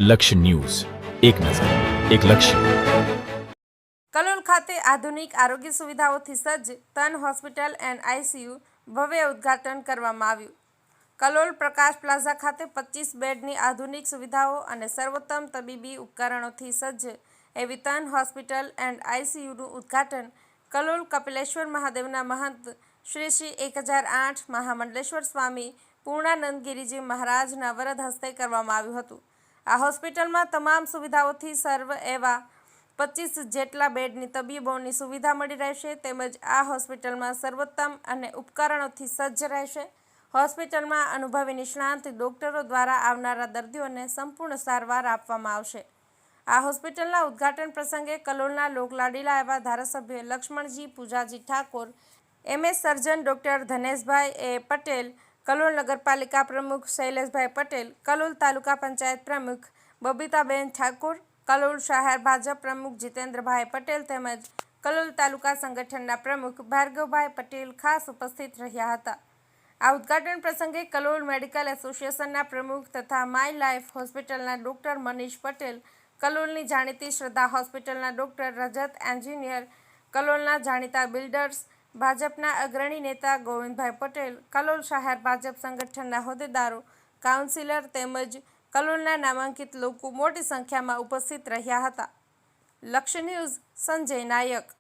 લક્ષ્ય ન્યૂઝ, એક નજર, એક લક્ષ્ય. કલોલ ખાતે આધુનિક આરોગ્ય સુવિધાઓથી સજ્જ તન હોસ્પિટલ એન્ડ આઈસીયુ ભવ્ય ઉદ્ઘાટન કરવામાં આવ્યું. કલોલ પ્રકાશ પ્લાઝા ખાતે 25 બેડની આધુનિક સુવિધાઓ અને સર્વોત્તમ તબીબી ઉપકરણોથી સજ્જ એવી તન હોસ્પિટલ એન્ડ આઈસીયુનું ઉદ્ઘાટન કલોલ કપિલેશ્વર મહાદેવના મહંત શ્રી 1008 મહામંડલેશ્વર સ્વામી પૂર્ણાનંદ ગિરિજી મહારાજના વરદ હસ્તે કરવામાં આવ્યું હતું. આ હોસ્પિટલમાં તમામ સુવિધાઓથી સર્વ એવા 25 જેટલા બેડની તબીબોની સુવિધા મળી રહેશે તેમજ આ હોસ્પિટલમાં સર્વોત્તમ અને ઉપકરણોથી સજ્જ રહેશે. હોસ્પિટલમાં અનુભવી નિષ્ણાંત ડોક્ટરો દ્વારા આવનારા દર્દીઓને સંપૂર્ણ સારવાર આપવામાં આવશે. આ હોસ્પિટલના ઉદ્ઘાટન પ્રસંગે કલોલના લોકલાડીલા એવા ધારાસભ્ય Lakshmanji Pujaji Thakor, MS surgeon doctor Dhaneshbhai A Patel, Kalol નગરપાલિકા પ્રમુખ શૈલેષભાઈ પટેલ, કલોલ તાલુકા પંચાયત પ્રમુખ બબીતાબેન ઠાકોર, કલોલ શહેર ભાજપ પ્રમુખ જીતેન્દ્રભાઈ પટેલ તેમજ કલોલ તાલુકા સંગઠનના પ્રમુખ ભાર્ગવભાઈ પટેલ ખાસ ઉપસ્થિત રહ્યા હતા. આ ઉદ્ઘાટન પ્રસંગે કલોલ મેડિકલ એસોસિએશનના પ્રમુખ તથા માય લાઈફ હોસ્પિટલના ડોક્ટર મનીષ પટેલ, કલોલની જાણીતી શ્રદ્ધા હોસ્પિટલના ડોક્ટર રજત એન્જિનિયર, કલોલના જાણીતા બિલ્ડર્સ, ભાજપના અગ્રણી નેતા ગોવિંદભાઈ પટેલ, કલોલ શહેર ભાજપ સંગઠનના હોદ્દેદારો, કાઉન્સિલર તેમજ કલોલના નામાંકિત લોકો મોટી સંખ્યામાં ઉપસ્થિત રહ્યા હતા. લક્ષ્ય ન્યૂઝ, સંજય નાયક.